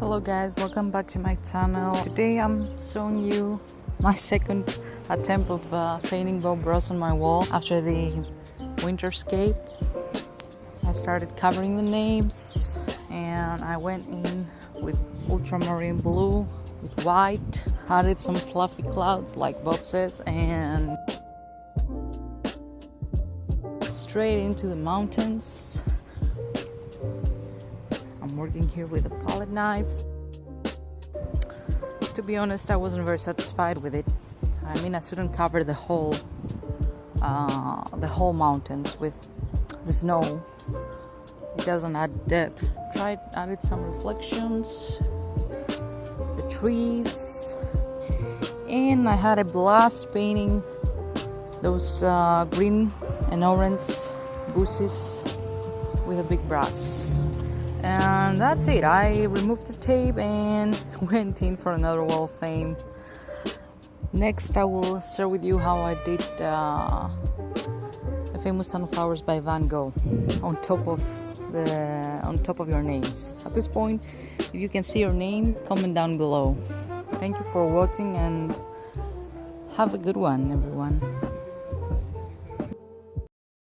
Hello guys, welcome back to my channel. Today I'm showing you my second attempt of painting Bob Ross on my wall after the winterscape. I started covering the names and I went in with ultramarine blue with white, added some fluffy clouds like Bob says, and straight into the mountains. I'm working here with a palette knife. To be honest, I wasn't very satisfied with it. I mean, I shouldn't cover the whole mountains with the snow. It doesn't add depth. Added some reflections, the trees, and I had a blast painting those green and orange bushes with a big brush. And that's it. I removed the tape and went in for another wall of fame. Next, I will share with you how I did the famous sunflowers by Van Gogh on top of your names. At this point, if you can see your name, comment down below. Thank you for watching and have a good one, everyone.